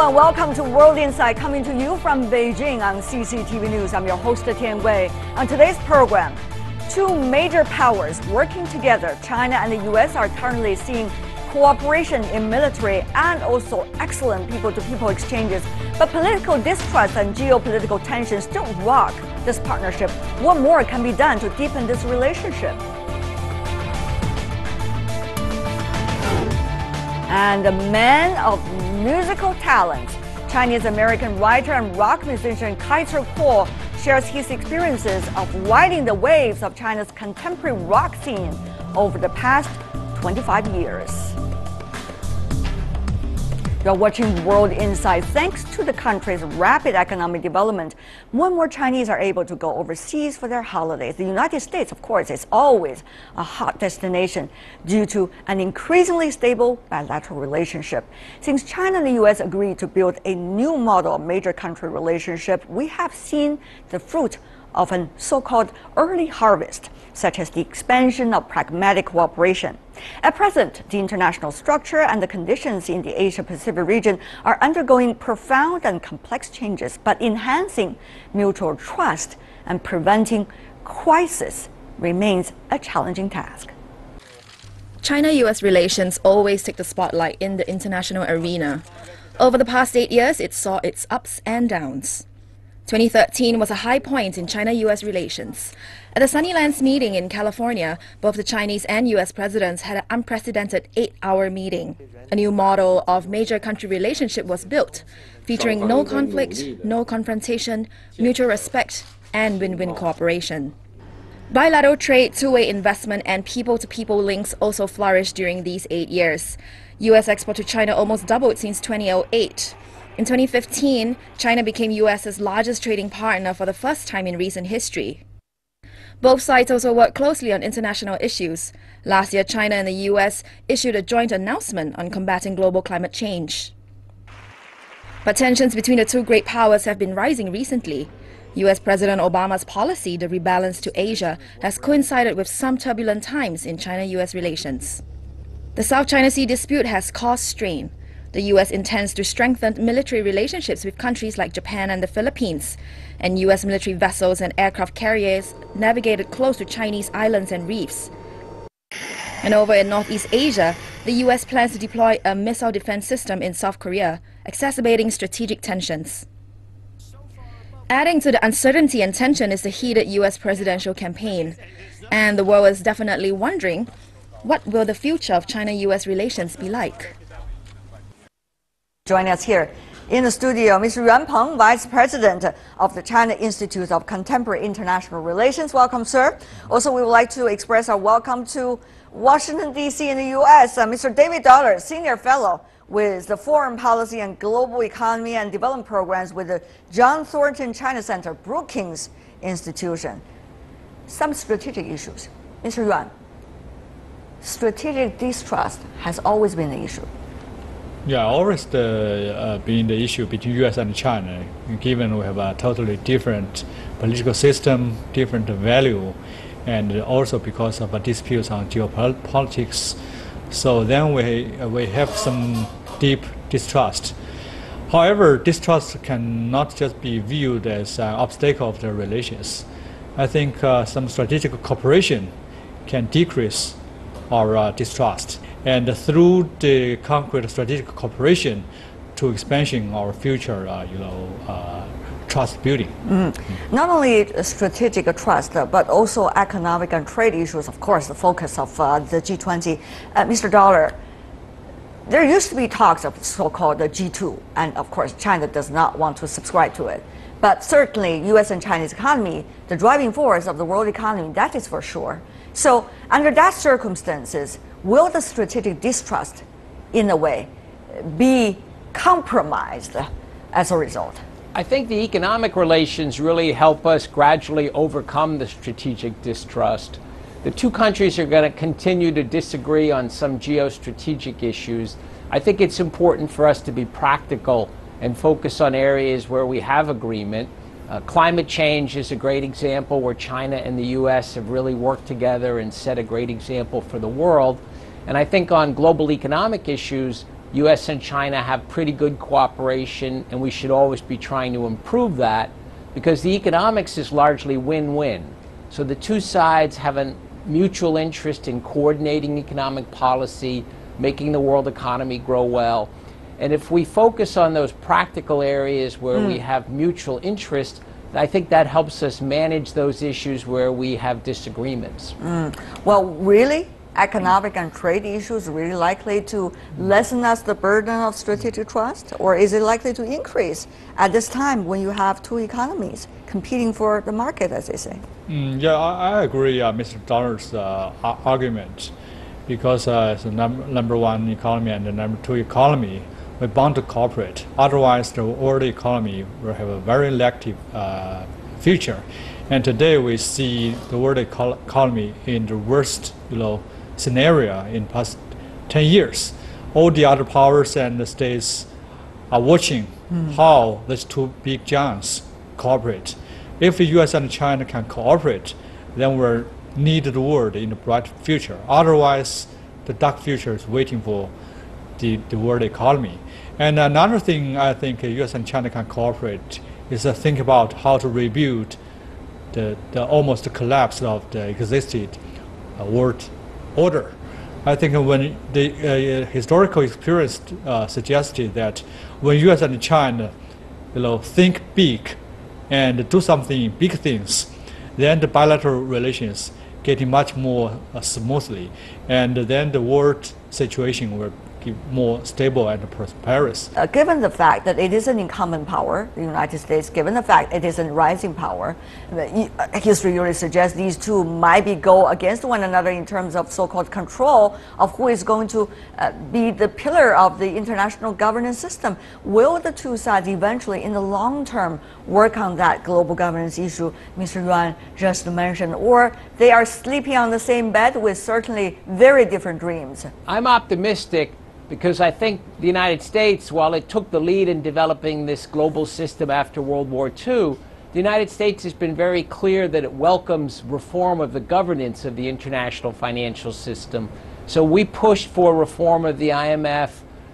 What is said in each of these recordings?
everyone. Welcome to World Insight, coming to you from Beijing on CCTV News. I'm your host, Tian Wei. On today's program, two major powers working together, China and the U.S., are currently seeing cooperation in military and also excellent people-to-people exchanges. But political distrust and geopolitical tensions still rock this partnership. What more can be done to deepen this relationship? And a man of musical talent, Chinese-American writer and rock musician Kaiser Kuo shares his experiences of riding the waves of China's contemporary rock scene over the past 25 years. You're watching World Insight. Thanks to the country's rapid economic development, more and more Chinese are able to go overseas for their holidays. The United States, of course, is always a hot destination due to an increasingly stable bilateral relationship. Since China and the U.S. agreed to build a new model of major country relationship, we have seen the fruit of a so-called early harvest, such as the expansion of pragmatic cooperation. At present, the international structure and the conditions in the Asia-Pacific region are undergoing profound and complex changes, but enhancing mutual trust and preventing crisis remains a challenging task. China-US relations always take the spotlight in the international arena. Over the past 8 years, it saw its ups and downs. 2013 was a high point in China-US relations. At the Sunnylands meeting in California, both the Chinese and US presidents had an unprecedented 8-hour meeting. A new model of major country relationship was built, featuring no conflict, no confrontation, mutual respect, and win-win cooperation. Bilateral trade, two-way investment, and people-to-people links also flourished during these 8 years. US export to China almost doubled since 2008. In 2015, China became US's largest trading partner for the first time in recent history. Both sides also work closely on international issues. Last year, China and the US issued a joint announcement on combating global climate change. But tensions between the two great powers have been rising recently. US President Obama's policy, the rebalance to Asia, has coincided with some turbulent times in China-US relations. The South China Sea dispute has caused strain. The U.S. intends to strengthen military relationships with countries like Japan and the Philippines, and U.S. military vessels and aircraft carriers navigated close to Chinese islands and reefs. And over in Northeast Asia, the U.S. plans to deploy a missile defense system in South Korea, exacerbating strategic tensions. Adding to the uncertainty and tension is the heated U.S. presidential campaign. And the world is definitely wondering, what will the future of China-U.S. relations be like? Joining us here in the studio, Mr. Yuan Peng, Vice President of the China Institute of Contemporary International Relations. Welcome, sir. Also, we would like to express our welcome to Washington, D.C. in the U.S., Mr. David Dollar, Senior Fellow with the Foreign Policy and Global Economy and Development Programs with the John Thornton China Center, Brookings Institution. Some strategic issues. Mr. Yuan, strategic distrust has always been an issue. Yeah, always been the issue between U.S. and China, given we have a totally different political system, different value, and also because of disputes on geopolitics. So then we have some deep distrust. However, distrust cannot just be viewed as an obstacle of the relations. I think some strategic cooperation can decrease our distrust. And through the concrete strategic cooperation to expansion our future, trust building. Not only strategic trust, but also economic and trade issues, of course, the focus of the G20. Mr. Dollar, there used to be talks of so-called G2, and of course, China does not want to subscribe to it. But certainly, U.S. and Chinese economy, the driving force of the world economy, that is for sure. So under that circumstances, will the strategic distrust, in a way, be compromised as a result? I think the economic relations really help us gradually overcome the strategic distrust. The two countries are going to continue to disagree on some geostrategic issues. I think it's important for us to be practical and focus on areas where we have agreement. Climate change is a great example where China and the U.S. have really worked together and set a great example for the world. And I think on global economic issues, U.S. and China have pretty good cooperation, and we should always be trying to improve that because the economics is largely win-win. So the two sides have a mutual interest in coordinating economic policy, making the world economy grow well. And if we focus on those practical areas where we have mutual interest, I think that helps us manage those issues where we have disagreements. Well, really? Economic and trade issues really likely to lessen us the burden of strategic trust? Or is it likely to increase at this time when you have two economies competing for the market, as they say? Yeah, I agree Mr. Donald's argument, because as the number one economy and the number two economy, we're bound to cooperate. Otherwise, the world economy will have a very elective future. And today we see the world economy in the worst, scenario in past 10 years. All the other powers and the states are watching how these two big giants cooperate. If the U.S. and China can cooperate, then we'll need the world in the bright future. Otherwise, the dark future is waiting for the world economy. And another thing I think U.S. and China can cooperate is to think about how to rebuild the almost collapse of the existing world order. I think when the historical experience suggested that when U.S. and China, think big and do something big things, then the bilateral relations getting much more smoothly, and then the world situation will be more stable and prosperous. Given the fact that it is an incumbent power, the United States, given the fact it is a rising power, history really suggests these two might go against one another in terms of so-called control of who is going to be the pillar of the international governance system. Will the two sides eventually, in the long term, work on that global governance issue Mr. Yuan just mentioned, or they are sleeping on the same bed with certainly very different dreams? I'm optimistic because I think the United States, while it took the lead in developing this global system after World War II, the United States has been very clear that it welcomes reform of the governance of the international financial system. So we pushed for reform of the IMF,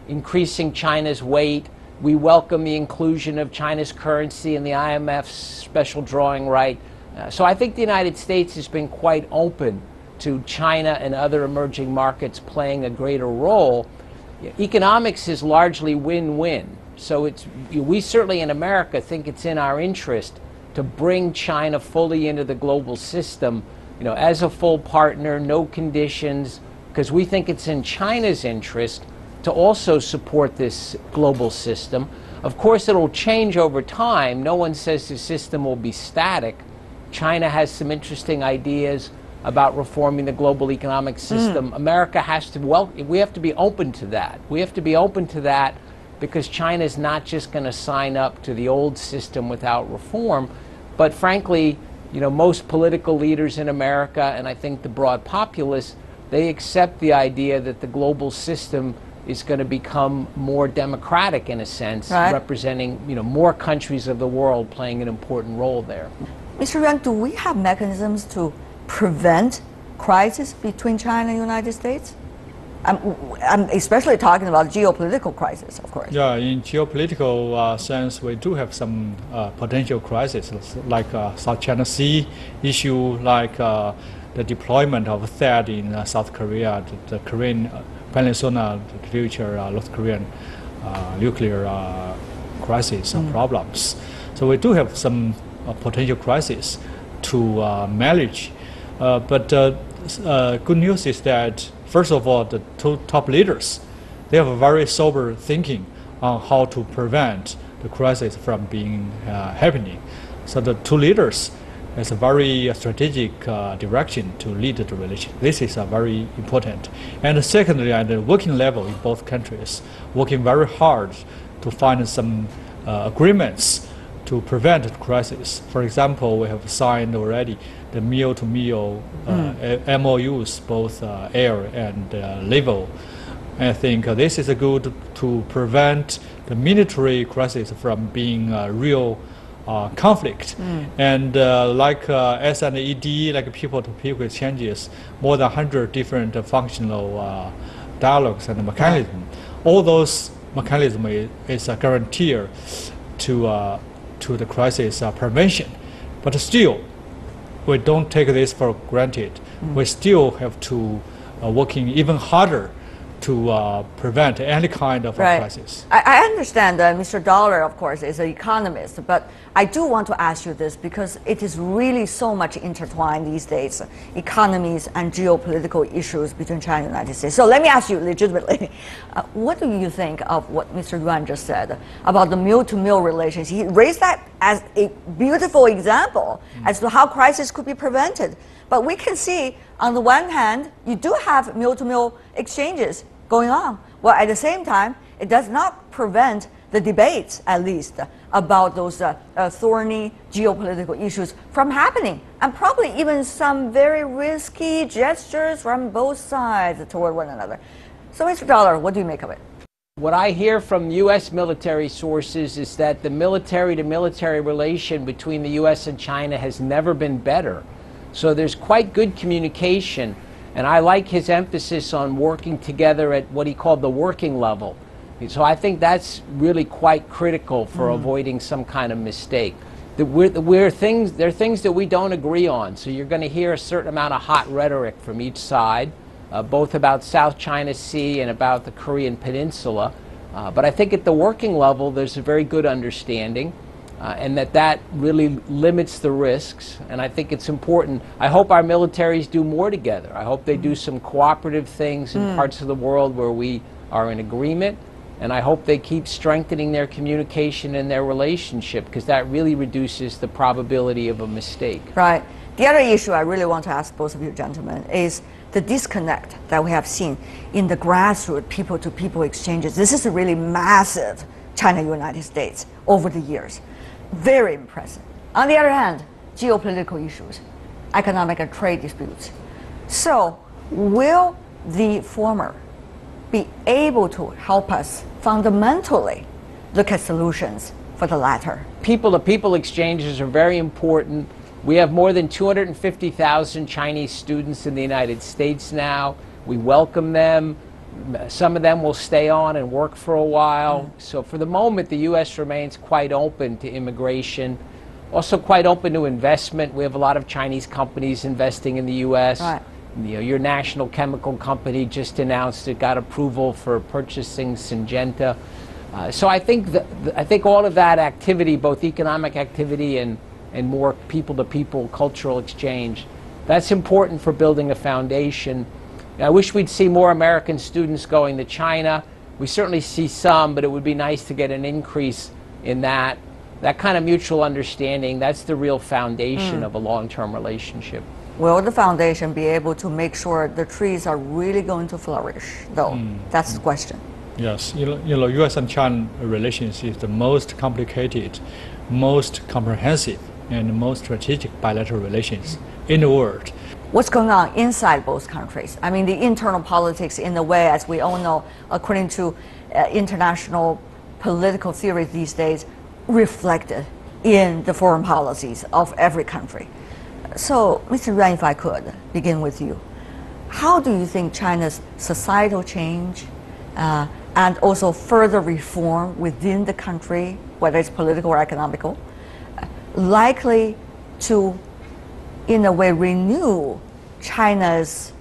increasing China's weight. We welcome the inclusion of China's currency in the IMF's special drawing right. So I think the United States has been quite open to China and other emerging markets playing a greater role. Economics is largely win-win. So we certainly in America think it's in our interest to bring China fully into the global system, as a full partner, no conditions, because we think it's in China's interest to also support this global system. Of course, it'll change over time. No one says the system will be static. China has some interesting ideas about reforming the global economic system. America has to, we have to be open to that. We have to be open to that because China is not just going to sign up to the old system without reform. But frankly, most political leaders in America, and I think the broad populace, they accept the idea that the global system is going to become more democratic in a sense, representing more countries of the world playing an important role there. Mr. Yuan, do we have mechanisms to prevent crisis between China and the United States? I'm especially talking about geopolitical crisis, of course. Yeah, in geopolitical sense, we do have some potential crises, like South China Sea issue, like the deployment of THAAD in South Korea, the Korean Peninsula, the future North Korean nuclear crisis and problems. So we do have some potential crises to manage. But good news is that, first of all, the two top leaders, they have a very sober thinking on how to prevent the crisis from being happening. So the two leaders has a very strategic direction to lead the relation. This is very important. And secondly, at the working level in both countries, working very hard to find some agreements to prevent the crisis. For example, we have signed already the meal-to-meal MOUs, both air and naval. I think this is good to prevent the military crisis from being a real conflict. And like SNED, like people-to-people exchanges, more than 100 different functional dialogues and mechanisms all those mechanisms is a guarantee to the crisis prevention. But still, we don't take this for granted. We still have to working even harder to prevent any kind of Right. crisis. I understand that Mr. Dollar, of course, is an economist, but I do want to ask you this because it is really so much intertwined these days, economies and geopolitical issues between China and the United States. So let me ask you legitimately, what do you think of what Mr. Yuan just said about the mill-to-mill relations? He raised that as a beautiful example as to how crisis could be prevented. But we can see, on the one hand, you do have mill-to-mill exchanges going on. Well, at the same time, it does not prevent the debates, at least, about those thorny geopolitical issues from happening, and probably even some very risky gestures from both sides toward one another. So, Mr. Dollar, what do you make of it? What I hear from U.S. military sources is that the military-to-military relation between the U.S. and China has never been better. So there's quite good communication, and I like his emphasis on working together at what he called the working level. So I think that's really quite critical for avoiding some kind of mistake. There are things that we don't agree on, so you're going to hear a certain amount of hot rhetoric from each side, both about South China Sea and about the Korean Peninsula. But I think at the working level, there's a very good understanding. And that really limits the risks, and I think it's important. I hope our militaries do more together. I hope they do some cooperative things in parts of the world where we are in agreement, and I hope they keep strengthening their communication and their relationship, because that really reduces the probability of a mistake. Right. The other issue I really want to ask both of you gentlemen is the disconnect that we have seen in the grassroots people-to-people exchanges. This is a really massive China-United States over the years. Very impressive. On the other hand, geopolitical issues, economic and trade disputes. So, will the former be able to help us fundamentally look at solutions for the latter? People-to-people exchanges are very important. We have more than 250,000 Chinese students in the United States now. We welcome them. Some of them will stay on and work for a while. So for the moment, the U.S. remains quite open to immigration, also quite open to investment. We have a lot of Chinese companies investing in the U.S. Right. You know, your national chemical company just announced it got approval for purchasing Syngenta. So I think all of that activity, both economic activity and more people-to-people cultural exchange, that's important for building a foundation. I wish we'd see more American students going to China. We certainly see some, but it would be nice to get an increase in that. That kind of mutual understanding, that's the real foundation of a long-term relationship. Will the foundation be able to make sure the trees are really going to flourish, though? That's the question. Yes, U.S. and China relations is the most complicated, most comprehensive, and most strategic bilateral relations in the world. What's going on inside both countries? I mean, the internal politics, in a way, as we all know, according to international political theory these days, reflected in the foreign policies of every country. So, Mr. Yuan, if I could begin with you, how do you think China's societal change and also further reform within the country, whether it's political or economical, likely to, in a way, renew China's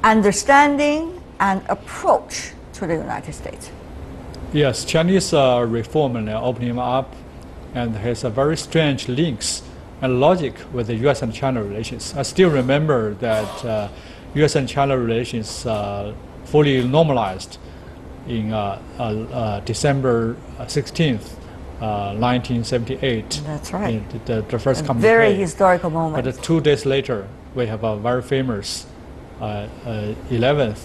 understanding and approach to the United States? Yes, Chinese reform and opening up and has a very strange links and logic with the U.S. and China relations. I still remember that U.S. and China relations fully normalized in December 16th, 1978. That's right. The first communique. Very historical moment. But 2 days later, we have a very famous 11th,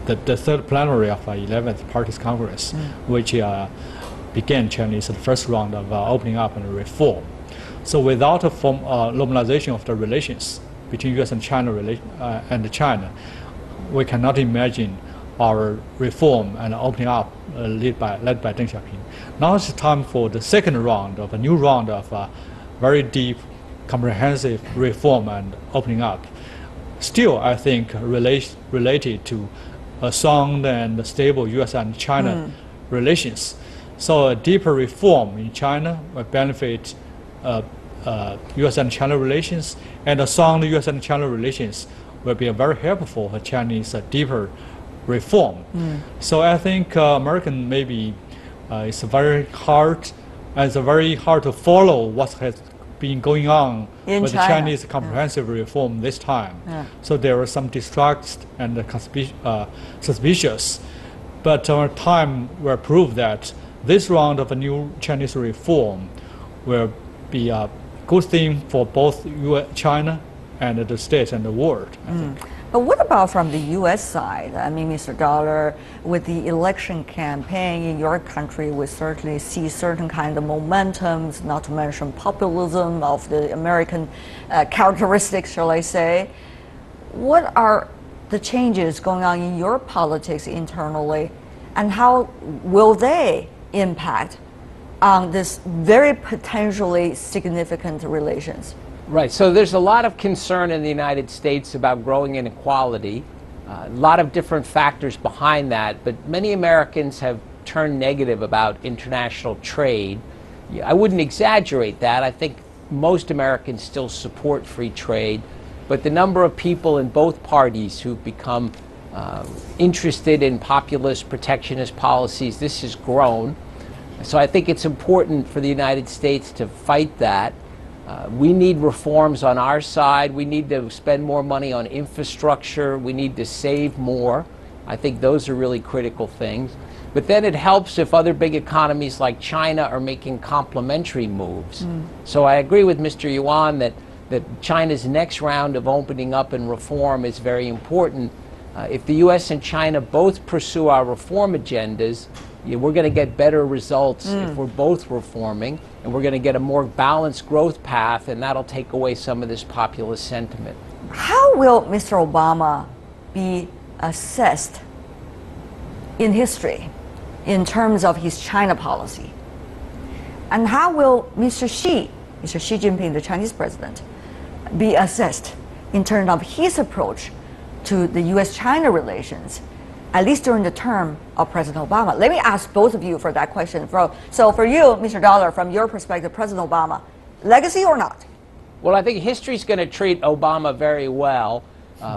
the third plenary of 11th Parties Congress, which began Chinese the first round of opening up and reform. So without a normalization of the relations between U.S. and China, we cannot imagine our reform and opening up led by Deng Xiaoping. Now it's time for the second round of a new round of very deep, comprehensive reform and opening up. Still, I think related to sound and stable U.S. and China relations. So a deeper reform in China will benefit U.S. and China relations, and a sound U.S. and China relations will be very helpful for Chinese deeper reform. So I think American maybe it's very hard, and it's very hard to follow what has been going on in with the China. Chinese comprehensive reform this time. So there were some distrust and suspicious, but time will prove that this round of a new Chinese reform will be a good thing for both China and the States and the world, I think. But what about from the U.S. side? I mean, Mr. Dollar, with the election campaign in your country, we certainly see certain kind of momentums, not to mention populism of the American characteristics, shall I say. What are the changes going on in your politics internally, and how will they impact on this very potentially significant relations? Right, so there's a lot of concern in the United States about growing inequality, a lot of different factors behind that, but many Americans have turned negative about international trade. I wouldn't exaggerate that. I think most Americans still support free trade, but the number of people in both parties who've become interested in populist protectionist policies, this has grown. So I think it's important for the United States to fight that. We need reforms on our side. We need to spend more money on infrastructure. We need to save more. I think those are really critical things. But then it helps if other big economies like China are making complementary moves. So I agree with Mr. Yuan that China's next round of opening up and reform is very important. If the U.S. and China both pursue our reform agendas, we're going to get better results if we're both reforming, and we're going to get a more balanced growth path, and that'll take away some of this populist sentiment. How will Mr. Obama be assessed in history in terms of his China policy? And how will Mr. Xi Jinping, the Chinese president, be assessed in terms of his approach to the U.S.-China relations, at least during the term of President Obama? Let me ask both of you for that question. So for you, Mr. Dollar, from your perspective, President Obama, legacy or not? Well, I think history's going to treat Obama very well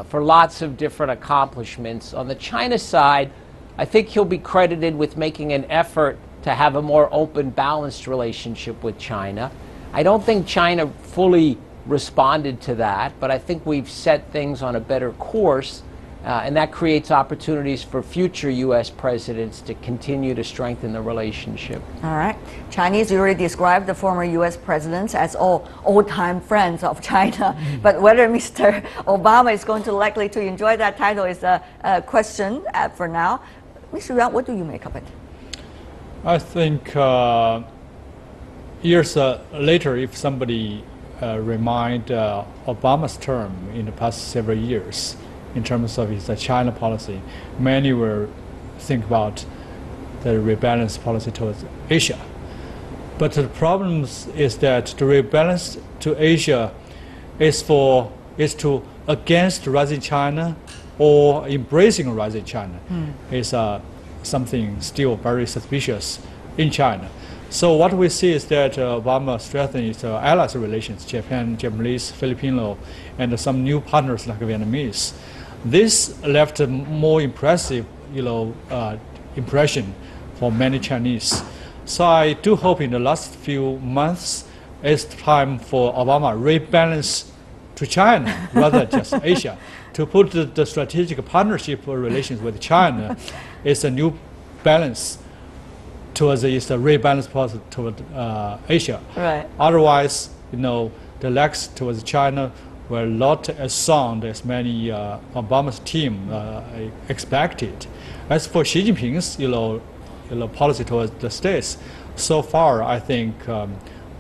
for lots of different accomplishments. On the China side, I think he'll be credited with making an effort to have a more open, balanced relationship with China. I don't think China fully responded to that, but I think we've set things on a better course. And that creates opportunities for future U.S. presidents to continue to strengthen the relationship. All right. Chinese usually describe the former U.S. presidents as all old-time friends of China. But whether Mr. Obama is going to likely to enjoy that title is a question for now. Mr. Yuan, what do you make of it? I think years later, if somebody remind Obama's term in the past several years, in terms of his China policy, many will think about the rebalanced policy towards Asia. But the problem is that the rebalance to Asia is to against rising China or embracing rising China. Is something still very suspicious in China. So what we see is that Obama strengthened its allies relations, Japan, Japanese, Filipino, and some new partners like Vietnamese. This left a more impressive, impression for many Chinese. So I do hope in the last few months, it's time for Obama rebalance to China rather than just Asia. To put the strategic partnership relations with China is a new balance towards the rebalance policy toward Asia. Right. Otherwise, the legs towards China were not as sound as many Obama's team expected. As for Xi Jinping's policy towards the states, so far I think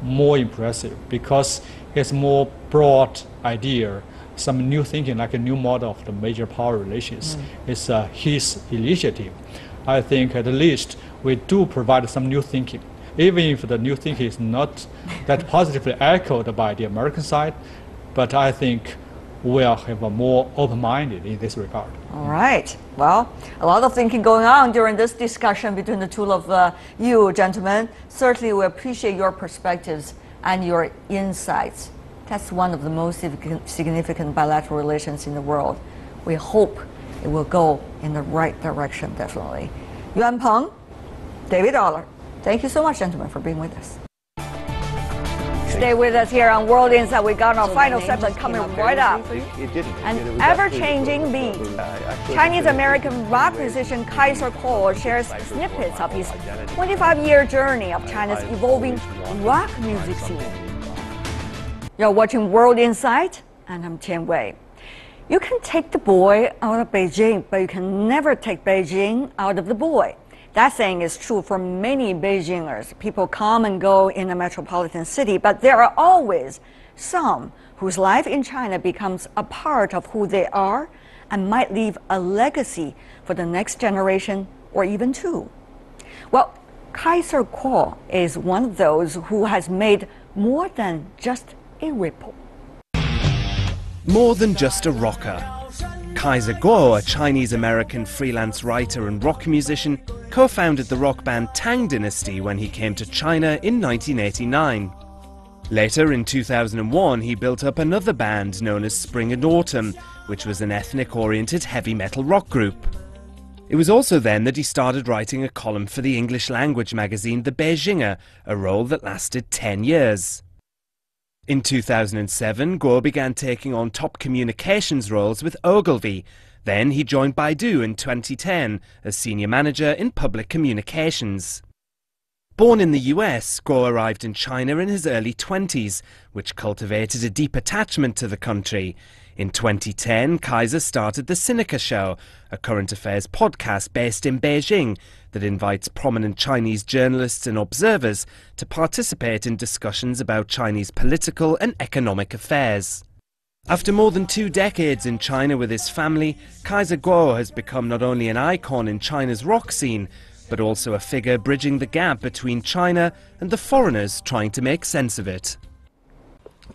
more impressive because it's more broad idea, some new thinking like a new model of the major power relations. It's his initiative. I think at least we do provide some new thinking, even if the new thinking is not that positively echoed by the American side. But I think will have a more open-minded in this regard. All right. Well, a lot of thinking going on during this discussion between the two of you gentlemen. Certainly, we appreciate your perspectives and your insights. That's one of the most significant bilateral relations in the world. We hope it will go in the right direction, definitely. Yuan Peng, David Aller, thank you so much, gentlemen, for being with us. Stay with us here on World Insight. We got our final segment coming right up. It didn't. An ever-changing beat. Chinese-American rock musician Kaiser Kuo shares snippets of his 25-year journey of China's evolving rock music scene. You're watching World Insight, and I'm Tian Wei. You can take the boy out of Beijing, but you can never take Beijing out of the boy. That saying is true for many Beijingers. People come and go in a metropolitan city, but there are always some whose life in China becomes a part of who they are and might leave a legacy for the next generation or even two. Well, Kaiser Kuo is one of those who has made more than just a ripple. More than just a rocker. Kaiser Kuo, a Chinese-American freelance writer and rock musician, co-founded the rock band Tang Dynasty when he came to China in 1989. Later, in 2001, he built up another band known as Spring and Autumn, which was an ethnic-oriented heavy metal rock group. It was also then that he started writing a column for the English-language magazine The Beijinger, a role that lasted 10 years. In 2007, Kuo began taking on top communications roles with Ogilvy. Then he joined Baidu in 2010 as senior manager in public communications. Born in the US, Kuo arrived in China in his early 20s, which cultivated a deep attachment to the country. In 2010, Kaiser started The Sinica Show, a current affairs podcast based in Beijing that invites prominent Chinese journalists and observers to participate in discussions about Chinese political and economic affairs. After more than 2 decades in China with his family, Kaiser Kuo has become not only an icon in China's rock scene, but also a figure bridging the gap between China and the foreigners trying to make sense of it.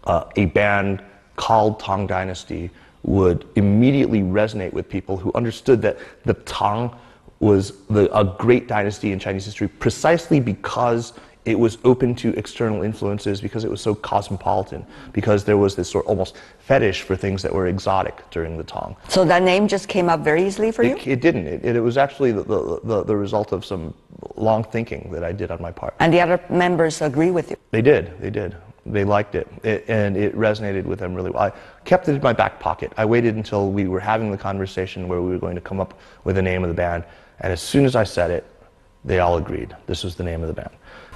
A band called Tang Dynasty would immediately resonate with people who understood that the Tang was a great dynasty in Chinese history precisely because it was open to external influences, because it was so cosmopolitan, because there was this sort of almost fetish for things that were exotic during the Tang. So that name just came up very easily for you? It didn't. It was actually the result of some long thinking that I did on my part. And the other members agree with you? They did. They liked it, and it resonated with them really well. I kept it in my back pocket. I waited until we were having the conversation where we were going to come up with the name of the band, and as soon as I said it, they all agreed. This was the name of the band.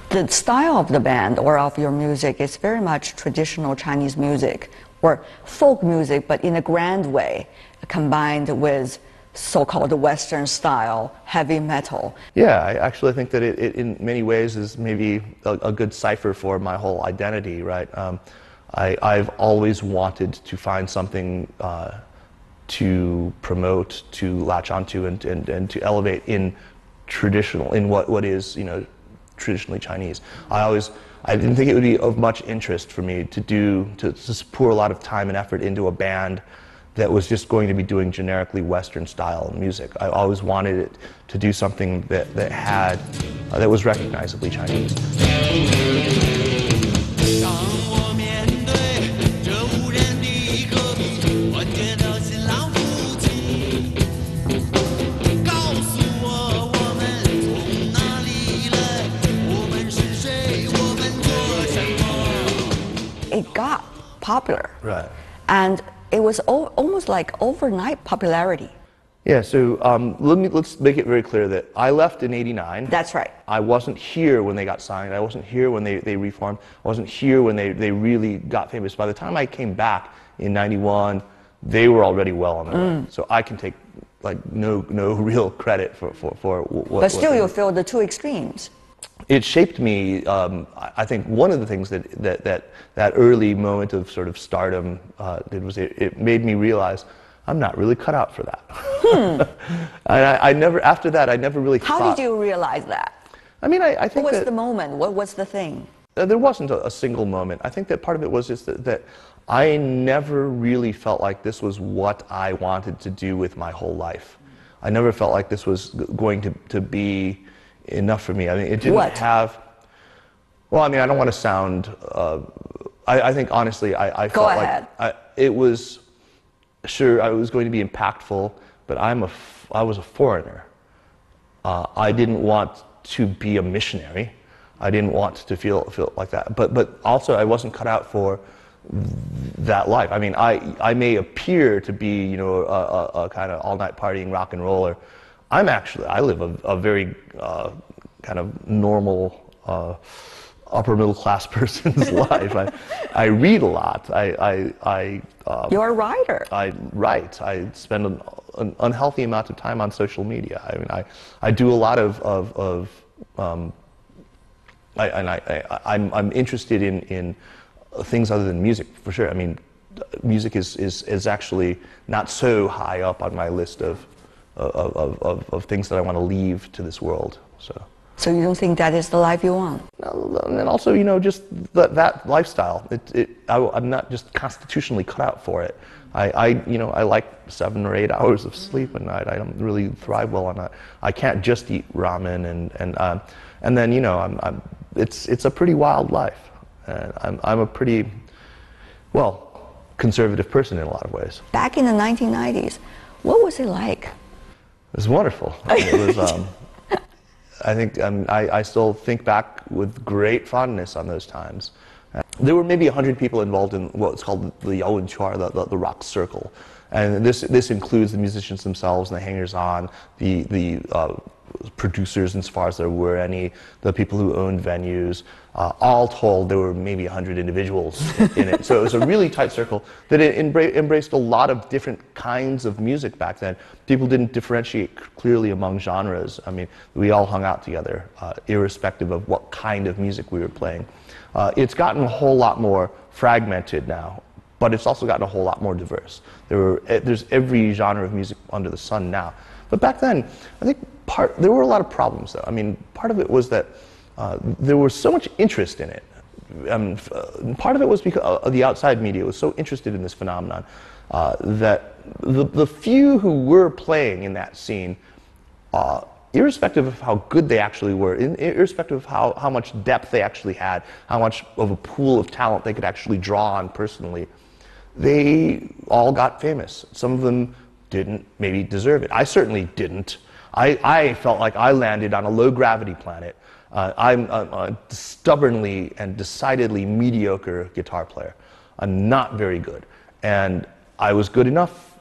The style of the band or of your music is very much traditional Chinese music or folk music, but in a grand way, combined with so-called Western style heavy metal. Yeah, I actually think that it in many ways is maybe a good cipher for my whole identity, right? I've always wanted to find something to promote, to latch onto, and to elevate in traditional, in what is, traditionally Chinese. I didn't think it would be of much interest for me to pour a lot of time and effort into a band that was just going to be doing generically Western style music. I always wanted it to do something that was recognizably Chinese. It got popular. Right. And it was almost like overnight popularity. Yeah, so let's make it very clear that I left in '89. That's right. I wasn't here when they got signed. I wasn't here when they reformed. I wasn't here when they really got famous. By the time I came back in '91, they were already well on their way. So I can take no real credit for what. But still, you feel the two extremes. It shaped me. I think one of the things that early moment of sort of stardom did was it made me realize I'm not really cut out for that. I never, after that, I never really thought. How did you realize that? I mean, I think what was the moment? What was the thing? There wasn't a single moment. I think that part of it was just that I never really felt like this was what I wanted to do with my whole life. I never felt like this was going to be enough for me. I mean, it didn't have. Well, I mean, I don't want to sound. I think honestly, I felt like it was. Sure, I was going to be impactful, but I was a foreigner. I didn't want to be a missionary. I didn't want to feel like that. But also, I wasn't cut out for that life. I mean, I may appear to be, you know, a kind of all-night partying rock and roller. I live a very kind of normal upper middle class person's life. I read a lot. You're a writer. I write. I spend an unhealthy amount of time on social media. I mean, I do a lot I'm interested in things other than music, for sure. I mean, music is actually not so high up on my list of things that I want to leave to this world. So you don't think that is the life you want? And also, you know, just that lifestyle. I'm not just constitutionally cut out for it. You know, I like 7 or 8 hours of sleep a night. I don't really thrive well on that. I can't just eat ramen and then, you know, it's a pretty wild life. And I'm a pretty, well, conservative person in a lot of ways. Back in the 1990s, what was it like? It was wonderful. It was. I think I still think back with great fondness on those times. There were maybe 100 people involved in what's called the Yaowenchuar, the rock circle, and this includes the musicians themselves and the hangers-on, the producers, insofar as there were any, the people who owned venues. All told, there were maybe 100 individuals in it. So it was a really tight circle that embraced a lot of different kinds of music back then. People didn't differentiate clearly among genres. I mean, we all hung out together, irrespective of what kind of music we were playing. It's gotten a whole lot more fragmented now, but it's also gotten a whole lot more diverse. There's every genre of music under the sun now. But back then, I think there were a lot of problems, though. I mean, part of it was that there was so much interest in it. Part of it was because the outside media was so interested in this phenomenon that the few who were playing in that scene, irrespective of how good they actually were, irrespective of how much depth they actually had, how much of a pool of talent they could actually draw on personally, they all got famous. Some of them didn't maybe deserve it. I certainly didn't. I felt like I landed on a low-gravity planet. I'm a stubbornly and decidedly mediocre guitar player. I'm not very good. And I was good enough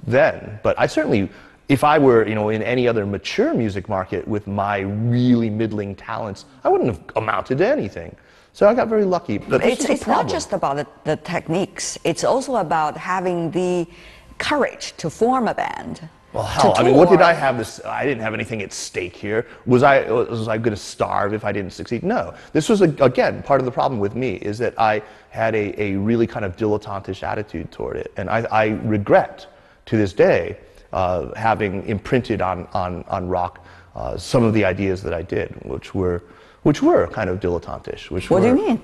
then, but I certainly, if I were, you know, in any other mature music market with my really middling talents, I wouldn't have amounted to anything. So I got very lucky. But it's not just about the techniques. It's also about having the courage to form a band. Well, hell, I mean, what did I have this? I didn't have anything at stake here. Was I going to starve if I didn't succeed? No. This was, again, part of the problem with me is that I had a really kind of dilettantish attitude toward it. And I regret, to this day, having imprinted on rock some of the ideas that I did, which were kind of dilettantish. What do you mean?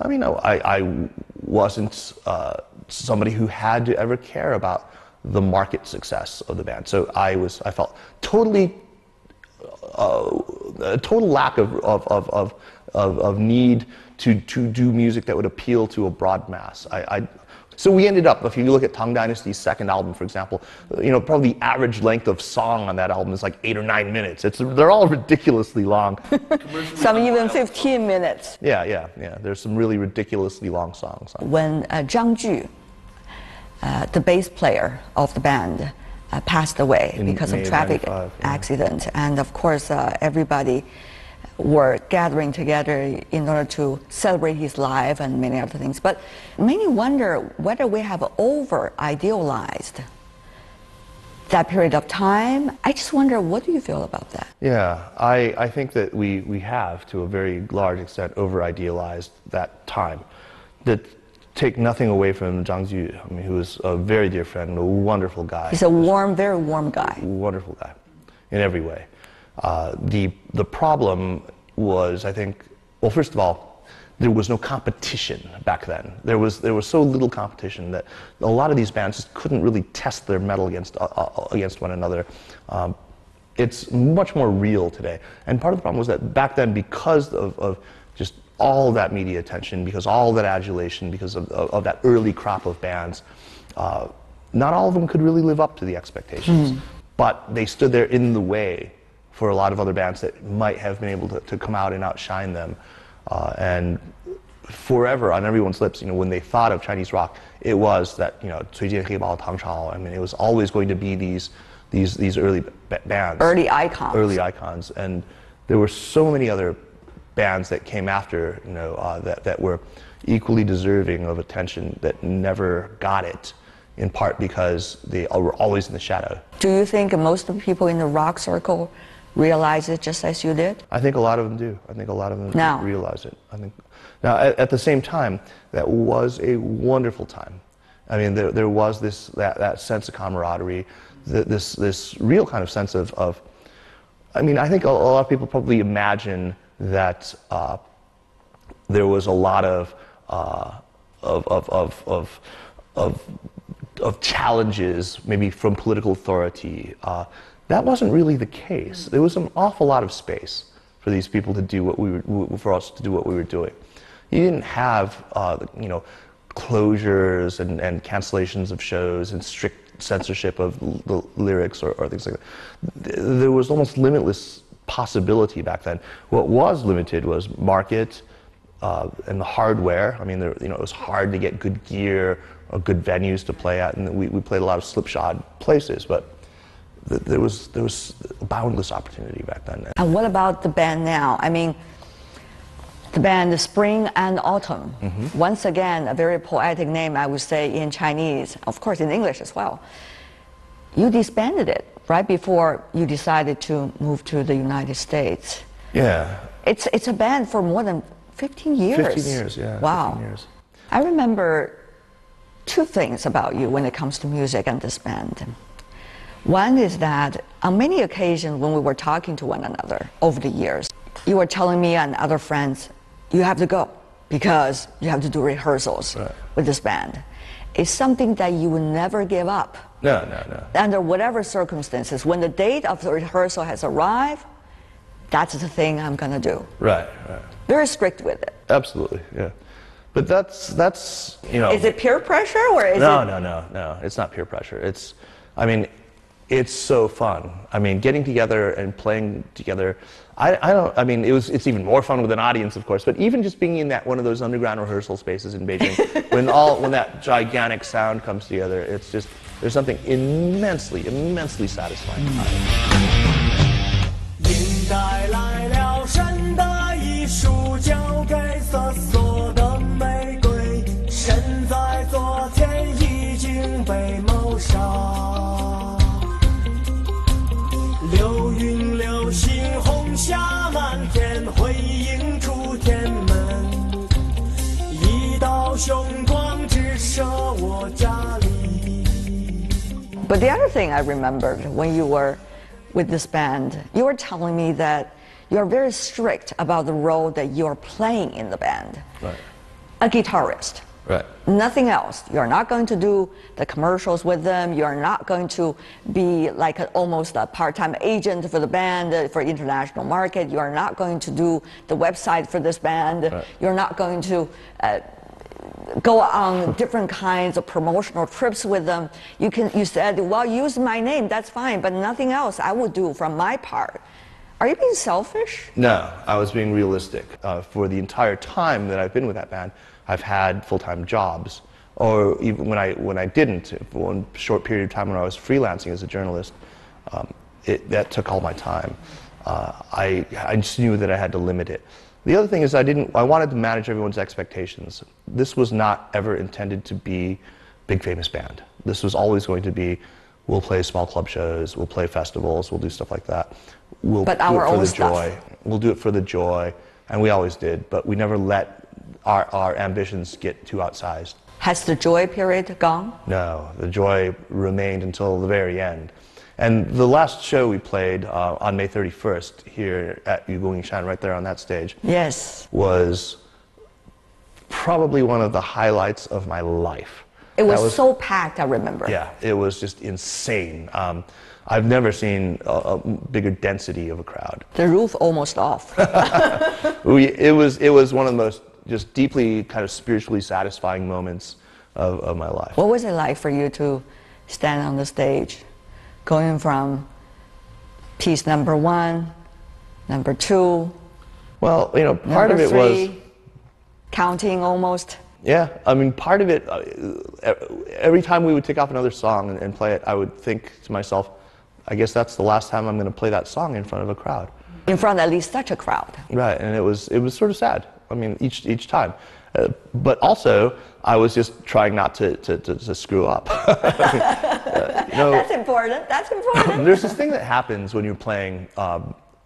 I mean, I wasn't somebody who had to ever care about the market success of the band. So I felt totally a total lack of need to do music that would appeal to a broad mass. So we ended up, if you look at Tang Dynasty's second album, for example, you know, probably the average length of song on that album is like 8 or 9 minutes. They're all ridiculously long. Some even 15 minutes. Yeah. There's some really ridiculously long songs. When Zhang Ju, the bass player of the band, passed away because of traffic accident, and of course everybody were gathering together in order to celebrate his life and many other things. But many wonder whether we have over-idealized that period of time. I just wonder, what do you feel about that? Yeah, I think that we have, to a very large extent, over-idealized that time. That take nothing away from Zhang Ju, I mean, who was a very dear friend and a wonderful guy. He's a warm, very warm guy. Wonderful guy, in every way. The problem was, I think, well, first of all, there was no competition back then. There was so little competition that a lot of these bands just couldn't really test their mettle against one another. It's much more real today. And part of the problem was that back then, because of just all that media attention, because all that adulation, because of that early crop of bands, not all of them could really live up to the expectations. But they stood there in the way for a lot of other bands that might have been able to come out and outshine them. And forever on everyone's lips, you know, when they thought of Chinese rock, it was that, you know, 崔健、黑豹、唐朝. I mean, it was always going to be these early bands. Early icons. Early icons. And there were so many other bands that came after, you know, that were equally deserving of attention that never got it, in part because they were always in the shadow. Do you think most of the people in the rock circle realize it just as you did? I think a lot of them do. I think a lot of them Now. realize it. I think now at the same time, that was a wonderful time. I mean, there was that sense of camaraderie, this real kind of sense of I mean, I think a lot of people probably imagine that there was a lot of challenges, maybe from political authority. That wasn't really the case. There was an awful lot of space for these people to do for us to do what we were doing. You didn't have, you know, closures and cancellations of shows and strict censorship of the lyrics or things like that. There was almost limitless possibility back then. What was limited was market and the hardware. I mean, you know, it was hard to get good gear or good venues to play at, and we played a lot of slipshod places, but there was boundless opportunity back then. And what about the band now? I mean, the band Spring and Autumn. Once again, a very poetic name, I would say, in Chinese, of course in English as well. You disbanded it right before you decided to move to the United States. Yeah. It's a band for more than 15 years. 15 years, yeah. Wow. 15 years. I remember two things about you when it comes to music and this band. One is that on many occasions when we were talking to one another over the years, you were telling me and other friends, you have to go because you have to do rehearsals with this band. It's something that you would never give up. No. Under whatever circumstances, when the date of the rehearsal has arrived, that's the thing I'm going to do. Right. Very strict with it. Absolutely, yeah. But that's you know. Is it peer pressure or is it? No. It's not peer pressure. I mean, it's so fun. I mean, getting together and playing together. I mean, it's even more fun with an audience, of course. But even just being in one of those underground rehearsal spaces in Beijing, when that gigantic sound comes together, it's just there's something immensely satisfying about it. 应带来了神的艺术，交给瑟索的玫瑰，身在昨天已经被谋杀。流云流星红霞满天，辉映出天门，一道雄光直射我家里。 But the other thing I remembered when you were with this band, you were telling me that you're very strict about the role that you're playing in the band. Right. A guitarist. Right. Nothing else. You're not going to do the commercials with them. You're not going to be like almost a part-time agent for the band for international market. You're not going to do the website for this band. Right. You're not going to go on different kinds of promotional trips with them. You said, well, use my name, that's fine, but nothing else I would do from my part. Are you being selfish? No, I was being realistic. For the entire time that I've been with that band, I've had full-time jobs. Or even when I didn't, for one short period of time when I was freelancing as a journalist, that took all my time. I just knew that I had to limit it. The other thing is I wanted to manage everyone's expectations. This was not ever intended to be big famous band. This was always going to be, we'll play small club shows, we'll play festivals, we'll do stuff like that. We'll but do our it for own the stuff. joy. We'll do it for the joy, and we always did, but we never let our ambitions get too outsized. Has the joy period gone? No, the joy remained until the very end. And the last show we played on May 31st here at Yugong Yingshan, right there on that stage, Yes. was probably one of the highlights of my life. It was so packed, I remember. Yeah, it was just insane. I've never seen a bigger density of a crowd. The roof almost off. It was one of the most just deeply kind of spiritually satisfying moments of my life. What was it like for you to stand on the stage, going from piece number 1, number 2, well, you know, part of it three, was counting almost? Yeah, I mean, part of it, every time we would take off another song and play it, I would think to myself, I guess that's the last time I'm going to play that song in front of a crowd. In front of at least such a crowd. Right, and it was sort of sad. I mean, each time. But also, I was just trying not to screw up. You know, That's important, that's important. there's this thing that happens when you're playing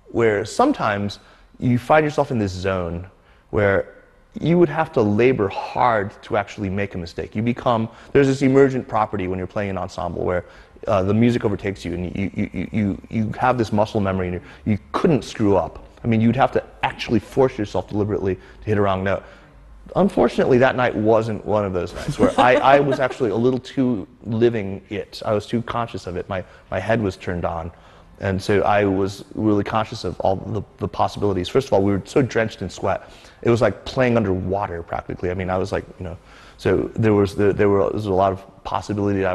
where sometimes you find yourself in this zone where you would have to labor hard to actually make a mistake. There's this emergent property when you're playing an ensemble where the music overtakes you and you have this muscle memory and you couldn't screw up. I mean, you'd have to actually force yourself deliberately to hit a wrong note. Unfortunately, that night wasn't one of those nights where I was actually a little too living it. I was too conscious of it. My head was turned on. And so I was really conscious of all the possibilities. First of all, we were so drenched in sweat. It was like playing underwater practically. I mean, I was like, you know, so there was a lot of possibility that I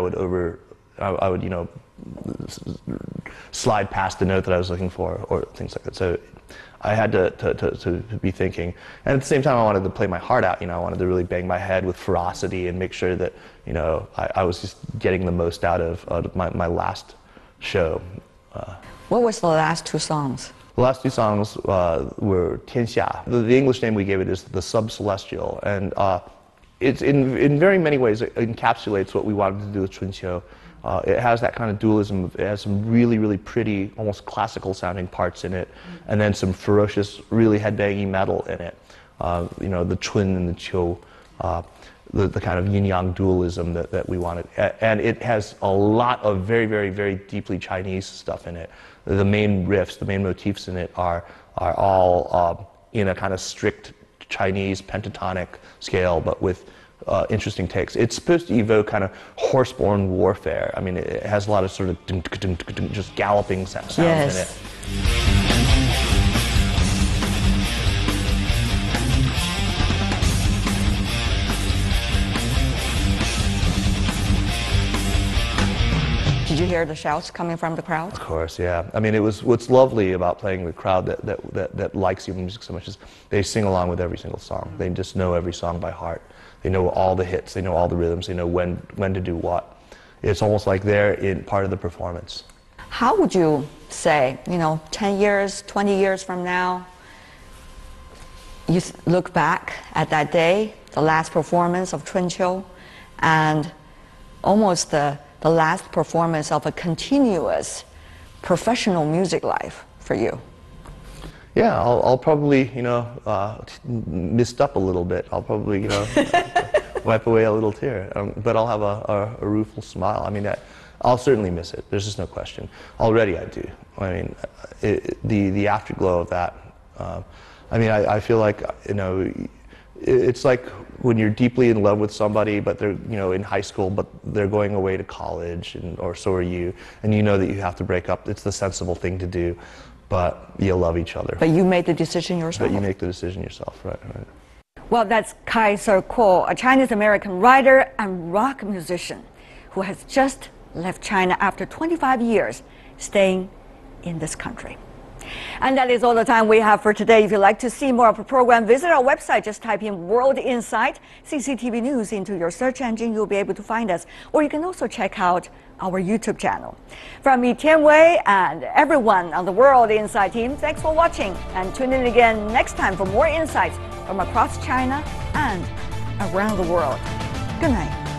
would, you know, slide past the note that I was looking for or things like that. So I had to be thinking. And at the same time, I wanted to play my heart out. You know, I wanted to really bang my head with ferocity and make sure that, you know, I was just getting the most out of my last show. What was the last 2 songs? The last 2 songs were Tianxia. The English name we gave it is the Sub-Celestial, and it's in very many ways it encapsulates what we wanted to do with Chunqiu. It has that kind of dualism. It has some really, really pretty, almost classical sounding parts in it, and then some ferocious, really headbanging metal in it. You know, the Chun and the Qiu. The kind of yin-yang dualism that we wanted. And it has a lot of very, very, very deeply Chinese stuff in it. The main riffs, the main motifs in it are all in a kind of strict Chinese pentatonic scale, but with interesting takes. It's supposed to evoke kind of horse-borne warfare. I mean, it has a lot of sort of just galloping sounds in it. Did you hear the shouts coming from the crowd? Of course, yeah. I mean, it was what's lovely about playing the crowd that likes your music so much is they sing along with every single song. They just know every song by heart. They know all the hits. They know all the rhythms. They know when to do what. It's almost like they're in part of the performance. How would you say, you know, 10 years, 20 years from now, you look back at that day, the last performance of Chunqiu, and almost the last performance of a continuous professional music life for you? Yeah, I'll probably, you know, mist up a little bit. I'll probably, you know, wipe away a little tear, but I'll have a rueful smile. I mean, I'll certainly miss it. There's just no question. Already I do. I mean, the afterglow of that. I mean, I feel like, you know, it's like when you're deeply in love with somebody, but they're, you know, in high school, but they're going away to college, or so are you, and you know that you have to break up. It's the sensible thing to do, but you love each other. But you made the decision yourself. But you make the decision yourself, right? Well, that's Kaiser Kuo, a Chinese-American writer and rock musician who has just left China after 25 years staying in this country. And that is all the time we have for today. If you'd like to see more of the program, visit our website. Just type in World Insight CCTV News into your search engine. You'll be able to find us. Or you can also check out our YouTube channel. From me, Tian Wei, and everyone on the World Insight team, thanks for watching. And tune in again next time for more insights from across China and around the world. Good night.